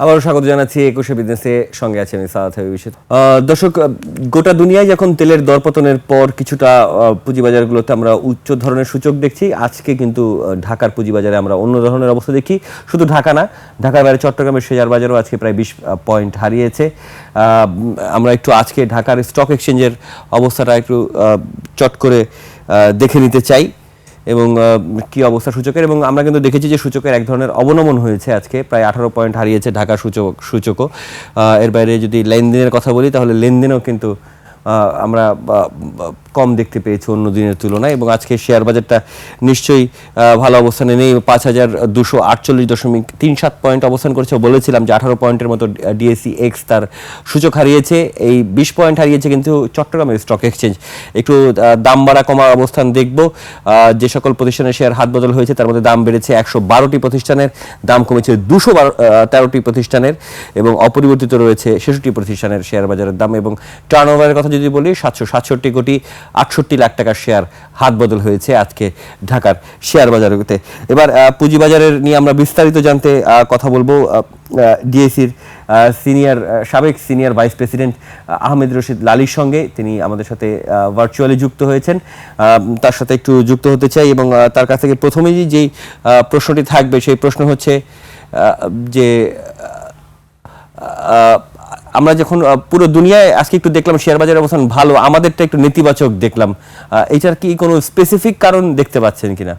আবারও স্বাগত জানাচ্ছি একুশে বিজনেসে, সঙ্গে আছে আমি সাদ হাবিব। দর্শক, গোটা দুনিয়ায় যখন তেলের দরপতনের পর কিছুটা পুঁজিবাজারগুলোতে আমরা উচ্চ ধরনের সূচক দেখছি, আজকে কিন্তু ঢাকার পুঁজিবাজারে আমরা অন্য ধরনের অবস্থা দেখি। শুধু ঢাকা না, ঢাকার বাইরে চট্টগ্রামের শেয়ার বাজারও আজকে প্রায় 20 পয়েন্ট হারিয়েছে। আমরা একটু আজকে ঢাকার স্টক এক্সচেঞ্জের অবস্থাটা একটু চট করে দেখে নিতে চাই এবং কি অবস্থা সূচকের। এবং আমরা কিন্তু দেখেছি যে সূচকের এক ধরনের অবনমন হয়েছে, আজকে প্রায় 18 পয়েন্ট হারিয়েছে ঢাকা সূচকও। এর বাইরে যদি লেনদেনের কথা বলি, তাহলে লেনদেনও কিন্তু আমরা কম দেখতে পেয়েছি অন্য দিনের তুলনায়। এবং আজকে শেয়ার বাজারটা নিশ্চয়ই ভালো অবস্থানে নেই। 5248.37 পয়েন্ট অবস্থান করেছে। বলেছিলাম যে 18 পয়েন্টের মতো ডিএসই এক্স তার সূচক হারিয়েছে, এই 20 পয়েন্ট হারিয়েছে কিন্তু চট্টগ্রামের স্টক এক্সচেঞ্জ। একটু দাম বাড়া কমার অবস্থান দেখব। যে সকল প্রতিষ্ঠানের শেয়ার হাত বদল হয়েছে তার মধ্যে দাম বেড়েছে 112টি প্রতিষ্ঠানের, দাম কমেছে 213টি প্রতিষ্ঠানের, এবং অপরিবর্তিত রয়েছে 66টি প্রতিষ্ঠানের শেয়ার বাজারের দাম। এবং টার্নওভারের কথা যদি বলি, 767 কোটি 68 লাখ টাকার শেয়ার হাত বদল হয়েছে আজকে ঢাকার শেয়ার বাজারগুলোতে। এবার পুঁজিবাজারের নিয়ে আমরা বিস্তারিত জানতে কথা বলবো ডিএসির সাবেক senior vice president Ahmed Rashid লালির সঙ্গে। তিনি আমাদের সাথে ভার্চুয়ালি যুক্ত হয়েছেন, তার সাথে একটু যুক্ত হতে চাই। এবং তার কাছ থেকে প্রথমেই যেই প্রশ্নটি থাকবে সেই প্রশ্ন হচ্ছে যে আমরা যখন পুরো দুনিয়ায় আজকে একটু দেখলাম শেয়ার বাজারের অবস্থান ভালো, আমাদেরটা একটু নেতিবাচক দেখলাম, এটার কি কোনো স্পেসিফিক কারণ দেখতে পাচ্ছেন কিনা?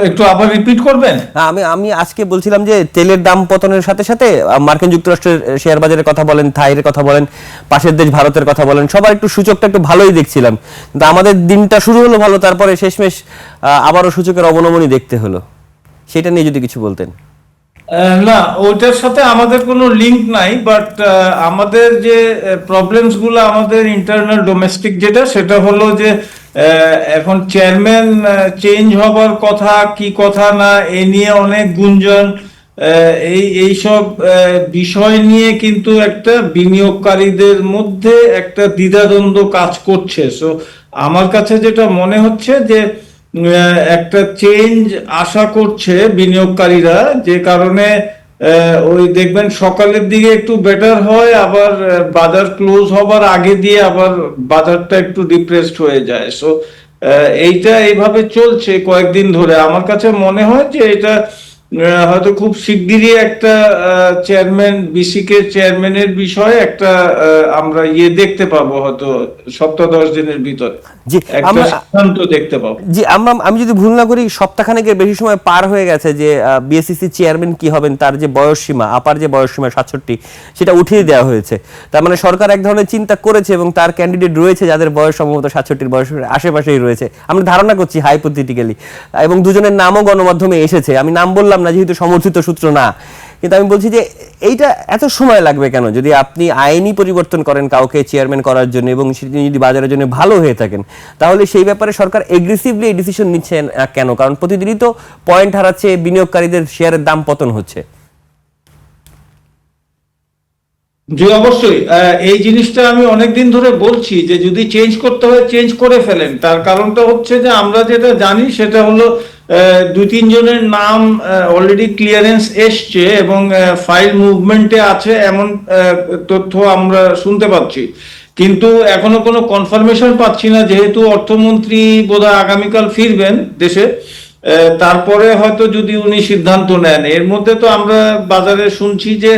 একটু আবার রিপিট করবেন? আমি আজকে বলছিলাম যে তেলের দাম পতনের সাথে সাথে মার্কিন যুক্তরাষ্ট্রের শেয়ার বাজারের কথা বলেন, থাইয়ের কথা বলেন, পাশের দেশ ভারতের কথা বলেন, সবার একটু সূচকটা একটু ভালোই দেখছিলাম, কিন্তু আমাদের দিনটা শুরু হলো ভালো, তারপরে শেষমেশ আবারও সূচকের অবনমনই দেখতে হলো। সেটা নিয়ে যদি কিছু বলতেন। না, ওইটার সাথে আমাদের কোনো লিঙ্ক নাই, বাট আমাদের যে প্রবলেমস গুলো আমাদের ইন্টারনাল ডোমেস্টিক যেটা, সেটা হলো যে এখন চেয়ারম্যান চেঞ্জ হবার কথা কি কথা না, এ নিয়ে অনেক গুঞ্জন, এইসব বিষয় নিয়ে কিন্তু একটা বিনিয়োগকারীদের মধ্যে একটা দ্বিধাদ্বন্দ্ব কাজ করছে। সো আমার কাছে যেটা মনে হচ্ছে যে একটা চেঞ্জ আশা করছে বিনিয়োগকারীরা, যে কারণে ওই দেখবেন সকালের দিকে একটু বেটার হয়, আবার বাজার ক্লোজ হবার আগে দিয়ে আবার বাজারটা একটু ডিপ্রেসড হয়ে যায়। সো এইটা এইভাবে চলছে কয়েকদিন ধরে। আমার কাছে মনে হয় যে এটা হয়তো খুব শিগগিরই একটা চেয়ারম্যান, বিসিকে চেয়ারম্যানের বিষয়ে একটা আমরা দেখতে পাবো, হয়তো সপ্তাহ 10 দিনের ভিতরে একটা সিদ্ধান্ত দেখতে পাবো। জি, আমি যদি ভুল না করি সপ্তাহখানেকের বেশি সময় পার হয়ে গেছে যে বিএসইসি চেয়ারম্যান কি হবেন তার যে বয়সসীমা, আপার যে বয়সসীমা 67, সেটা উঠিয়ে দেওয়া হয়েছে। তার মানে সরকার এক ধরনের চিন্তা করেছে এবং তার ক্যান্ডিডেট রয়েছে যাদের বয়স সম্ভবত 67 বয়সের আশেপাশেই রয়েছে, আমরা ধারণা করছি হাইপোথেটিক্যালি, এবং দুজনের নামও গণমাধ্যমে এসেছে। আমি নাম বললাম না যেহেতু সমর্থিত সূত্র না, কিন্তু আমি বলছি যে এইটা এত সময় লাগবে কেন? যদি আপনি আইনি পরিবর্তন করেন কাউকে চেয়ারম্যান করার জন্য এবং সেটি যদি বাজারের জন্য ভালো হয়ে থাকেন, তাহলে সেই ব্যাপারে সরকার এগ্রেসিভলি এই ডিসিশন নিচ্ছে না কেন? কারণ প্রতিদিনই তো পয়েন্ট হারাচ্ছে, বিনিয়োগকারীদের শেয়ারের দাম পতন হচ্ছে। জি, অবশ্যই এই জিনিসটা আমি অনেকদিন ধরে বলছি যে যদি চেঞ্জ করতে হয় চেঞ্জ করে ফেলেন। তার কারণটা হচ্ছে যে আমরা যেটা জানি সেটা হলো 2-3 জনের নাম অলরেডি ক্লিয়ারেন্স এসছে এবং ফাইল মুভমেন্টে আছে, এমন তথ্য আমরা শুনতে পাচ্ছি, কিন্তু এখনো কোনো কনফার্মেশন পাচ্ছি না। যেহেতু অর্থমন্ত্রী বোধহয় আগামীকাল ফিরবেন দেশে, তারপরে হয়তো যদি উনি সিদ্ধান্ত নেন। এর মধ্যে তো আমরা বাজারে শুনছি যে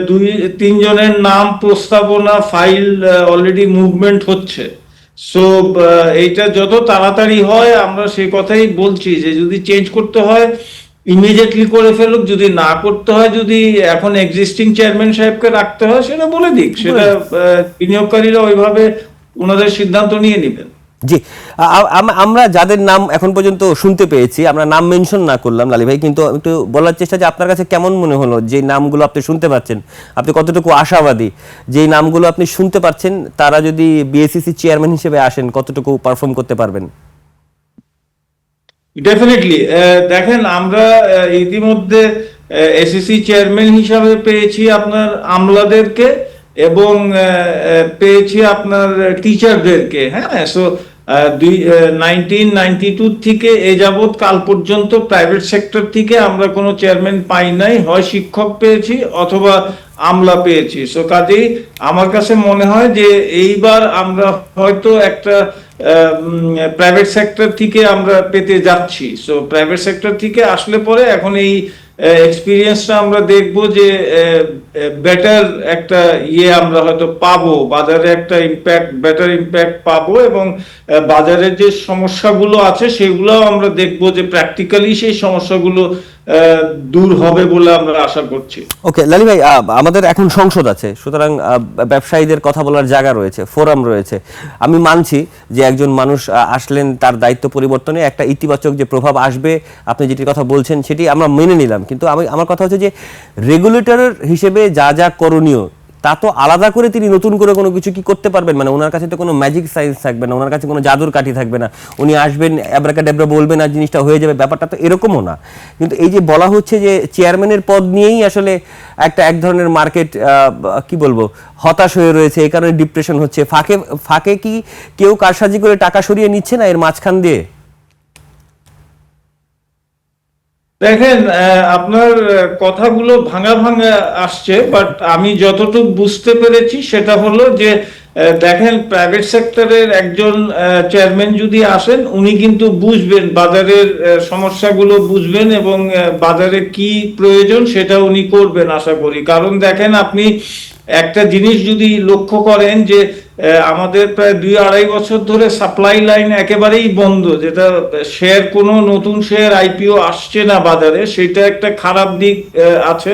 2-3 জনের নাম প্রস্তাবনা ফাইল অলরেডি মুভমেন্ট হচ্ছে। সো এইটা যত তাড়াতাড়ি হয়, আমরা সেই কথাই বলছি যে যদি চেঞ্জ করতে হয় ইমিডিয়েটলি করে ফেলুক, যদি না করতে হয়, যদি এখন এক্সিস্টিং চেয়ারম্যান সাহেবকে রাখতে হয় সেটা বলে দিক, সেটা বিনিয়োগকারীরা ওইভাবে ওনাদের সিদ্ধান্ত নিয়ে নেবেন। জি, আমরা যাদের নাম এখন পর্যন্ত শুনতে পেয়েছি, আমরা নাম মেনশন না করলাম লালি ভাই, কিন্তু একটু বলার চেষ্টা যে আপনার কাছে কেমন মনে হলো যে নামগুলো আপনি শুনতে পাচ্ছেন, আপনি কতটুকু আশাবাদী যে নামগুলো আপনি শুনতে পাচ্ছেন তারা যদি বিএসইসি চেয়ারম্যান হিসেবে আসেন কতটুকু পারফর্ম করতে পারবেন? ডেফিনেটলি দেখেন, আমরা ইতিমধ্যে এসিসি চেয়ারম্যান হিসাবে পেয়েছি আপনার আমলাদেরকে এবং পেয়েছি আপনার টিচারদেরকে। হ্যাঁ, সো 1992 থেকে এ যাবৎ কাল পর্যন্ত প্রাইভেট সেক্টর থেকে আমরা কোনো চেয়ারম্যান পাই নাই, হয় শিক্ষক পেয়েছি অথবা আমলা পেয়েছি। সো কাজেই আমার কাছে মনে হয় যে এইবার আমরা হয়তো একটা প্রাইভেট সেক্টর থেকে আমরা পেতে যাচ্ছি। সো প্রাইভেট সেক্টর থেকে আসলে পরে এখন এই এক্সপিরিয়েন্সটা আমরা দেখবো যে বেটার একটা আমরা হয়তো পাবো, বাজারে একটা বেটার ইম্প্যাক্ট পাবো, এবং বাজারের যে সমস্যাগুলো আছে সেগুলো আমরা দেখবো যে প্র্যাকটিক্যালি সেই সমস্যাগুলো দূর হবে বলে আমরা আশা করছি। ওকে লালি ভাই, আমাদের এখন সংসদ আছে, সুতরাং ব্যবসায়ীদের কথা বলার জায়গা রয়েছে, ফোরাম রয়েছে। আমি মানছি যে একজন মানুষ আসলেন, তার দায়িত্ব পরিবর্তনে একটা ইতিবাচক যে প্রভাব আসবে, আপনি যেটির কথা বলছেন সেটি আমরা মেনে নিলাম। কিন্তু আমার কথা হচ্ছে যে রেগুলেটরের হিসেবে যা যা করণীয় তা তো আলাদা করে তিনি নতুন করে কোনো কিছু কি করতে পারবেন? মানে ওনার কাছে তো কোনো ম্যাজিক সায়েন্স থাকবে না, ওনার কাছে কোনো জাদুর কাঠি থাকবে না, উনি আসবেন অ্যাব্রাকাডাব্রা বলবেন আর জিনিসটা হয়ে যাবে, ব্যাপারটা তো এরকমও না। কিন্তু এই যে বলা হচ্ছে যে চেয়ারম্যানের পদ নিয়েই আসলে এক ধরনের মার্কেট কি বলবো হতাশ হয়ে রয়েছে, এই কারণে ডিপ্রেশন হচ্ছে। ফাঁকে ফাঁকে কি কেউ কারসাজি করে টাকা সরিয়ে নিচ্ছে না এর মাঝখান দিয়ে? দেখেন, আপনার কথাগুলো ভাঙা ভাঙা আসছে, বাট আমি যতটুকু বুঝতে পেরেছি সেটা হলো যে দেখেন, প্রাইভেট সেক্টরের একজন চেয়ারম্যান যদি আসেন, উনি কিন্তু বুঝবেন বাজারের সমস্যাগুলো বুঝবেন, এবং বাজারে কি প্রয়োজন সেটা উনি করবেন আশা করি। কারণ দেখেন, আপনি একটা জিনিস যদি লক্ষ্য করেন যে আমাদের প্রায় 2-2.5 বছর ধরে সাপ্লাই লাইন একেবারেই বন্ধ, যেটা শেয়ার কোনো নতুন শেয়ার আইপিও আসছে না বাজারে, সেটা একটা খারাপ দিক আছে।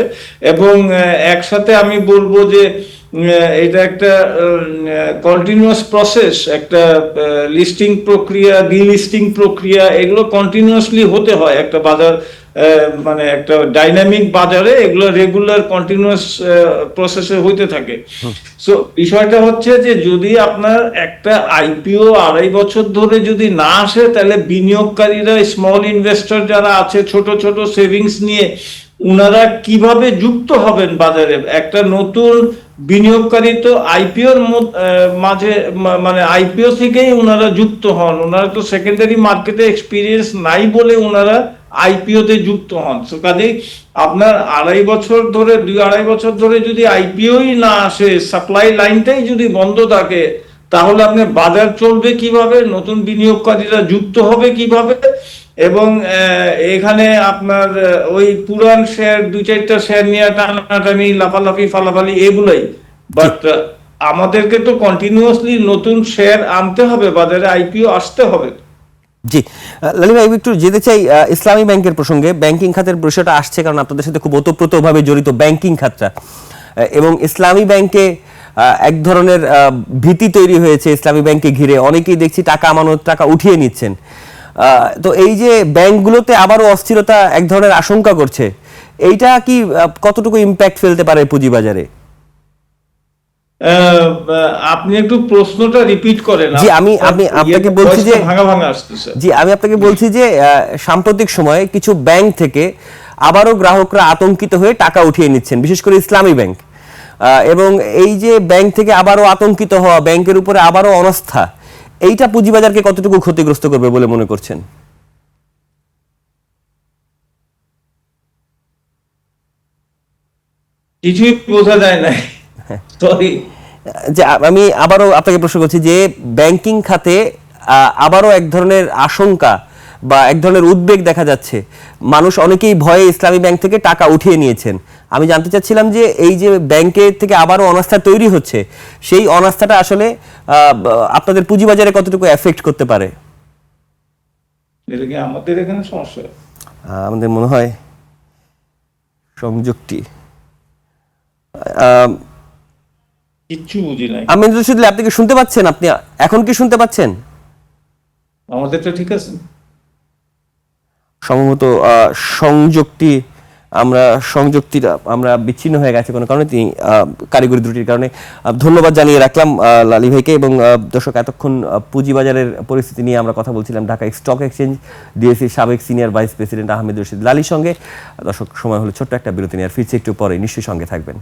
এবং একসাথে আমি বলবো যে এটা একটা কন্টিনিউয়াস প্রসেস, একটা লিস্টিং প্রক্রিয়া, ডিলিস্টিং প্রক্রিয়া, এগুলো কন্টিনিউয়াসলি হতে হয় একটা বাজার, মানে একটা ডাইনামিক বাজারে এগুলো রেগুলার কন্টিনিউয়াস প্রসেসে হইতে থাকে। সো বিষয়টা হচ্ছে যে যদি আপনার একটা আইপিও 2.5 বছর ধরে যদি না আসে, তাহলে বিনিয়োগকারীরা, স্মল ইনভেস্টর যারা আছে, ছোট ছোট সেভিংস নিয়ে, উনারা কিভাবে যুক্ত হবেন বাজারে? একটা নতুন বিনিয়োগকারী তো আইপিওর মাঝে, মানে আইপিও থেকেই উনারা যুক্ত হন, উনারা তো সেকেন্ডারি মার্কেটে এক্সপিরিয়েন্স নাই বলে উনারা আইপিও তে যুক্ত হন। সো কাজেই আপনার 2-2.5 বছর ধরে যদি আইপিওই না আসে, সাপ্লাই লাইনটাই যদি বন্ধ থাকে, তাহলে আপনার বাজার চলবে কিভাবে? নতুন বিনিয়োগকারীরা যুক্ত হবে কিভাবে? এবং এখানে আপনার ওই পুরান শেয়ার, 2-4টা শেয়ার নিয়ে টানাটানি, লাফালাফি, ফালাফালি, এগুলাই। বাট আমাদেরকে তো কন্টিনিউয়াসলি নতুন শেয়ার আনতে হবে বাজারে, আইপিও আসতে হবে। জি লালি ভাই, একটু যেতে চাই ইসলামী ব্যাংকের প্রসঙ্গে। ব্যাংকিং খাতের বিষয়টা আসছে কারণ আপনাদের সাথে খুব ওতপ্রোতভাবে জড়িত ব্যাংকিং খাতটা, এবং ইসলামী ব্যাংকে এক ধরনের ভীতি তৈরি হয়েছে ইসলামী ব্যাংকে ঘিরে। অনেকেই দেখছি টাকা আমানত, টাকা উঠিয়ে নিচ্ছেন। তো এই যে ব্যাংকগুলোতে আবারও অস্থিরতা এক ধরনের আশঙ্কা করছে, এইটা কি কতটুকু ইম্প্যাক্ট ফেলতে পারে পুঁজিবাজারে? আপনি একটু প্রশ্নটা রিপিট করেন। জি আমি আপনাকে বলছি যে ভাঙা ভাঙা আসতেছে। জি আমি আপনাকে বলছি যে সাম্প্রতিক সময়ে কিছু ব্যাংক থেকে আবারও গ্রাহকরা আতঙ্কিত হয়ে টাকা উঠিয়ে নিচ্ছেন, বিশেষ করে ইসলামী ব্যাংক। এবং এই যে ব্যাংক থেকে আবারও আতঙ্কিত হওয়া, ব্যাংকের উপরে আবারও অনাস্থা, এইটা পুঁজিবাজারকে কতটুকু ক্ষতিগ্রস্ত করবে বলে মনে করছেন? কিছুই বোঝা যায় না, সরি। যে আমি আবারও আপনাকে প্রশ্ন করছি যে ব্যাংকিং খাতে আবারও এক ধরনের আশঙ্কা বা এক ধরনের উদ্বেগ দেখা যাচ্ছে, মানুষ অনেকেই ভয়ে ইসলামী ব্যাংক থেকে টাকা উঠিয়ে নিয়েছেন। আমি জানতে চাচ্ছিলাম যে এই যে ব্যাংকের থেকে আবারও অনাস্থা তৈরি হচ্ছে, সেই অনাস্থাটা আসলে আপনাদের পুঁজিবাজারে কতটুকু এফেক্ট করতে পারে? এটা কি আমাদের এখানে সমস্যা? আমাদের মনে হয় সংযুক্তি, কিচ্ছু বুঝি নাই। আমি শুধু, আপনি কি শুনতে পাচ্ছেন? আপনি এখন কি শুনতে পাচ্ছেন? আমাদেরটা ঠিক আছে সম্ভবত সংযুক্তিটা আমরা বিচ্ছিন্ন হয়ে গেছে কোনো কারণে, তিনি কারিগরি ত্রুটির কারণে। ধন্যবাদ জানিয়ে রাখলাম লালি ভাইকে। এবং দর্শক, এতক্ষণ পুঁজিবাজারের পরিস্থিতি নিয়ে আমরা কথা বলছিলাম ঢাকা স্টক এক্সচেঞ্জ ডিএসসির সাবেক senior vice president Ahmed Rashid লালির সঙ্গে। দর্শক, সময় হলো ছোট্ট একটা বিরতি নিয়ে, আর ফিরছি একটু পরে, নিশ্চয়ই সঙ্গে থাকবেন।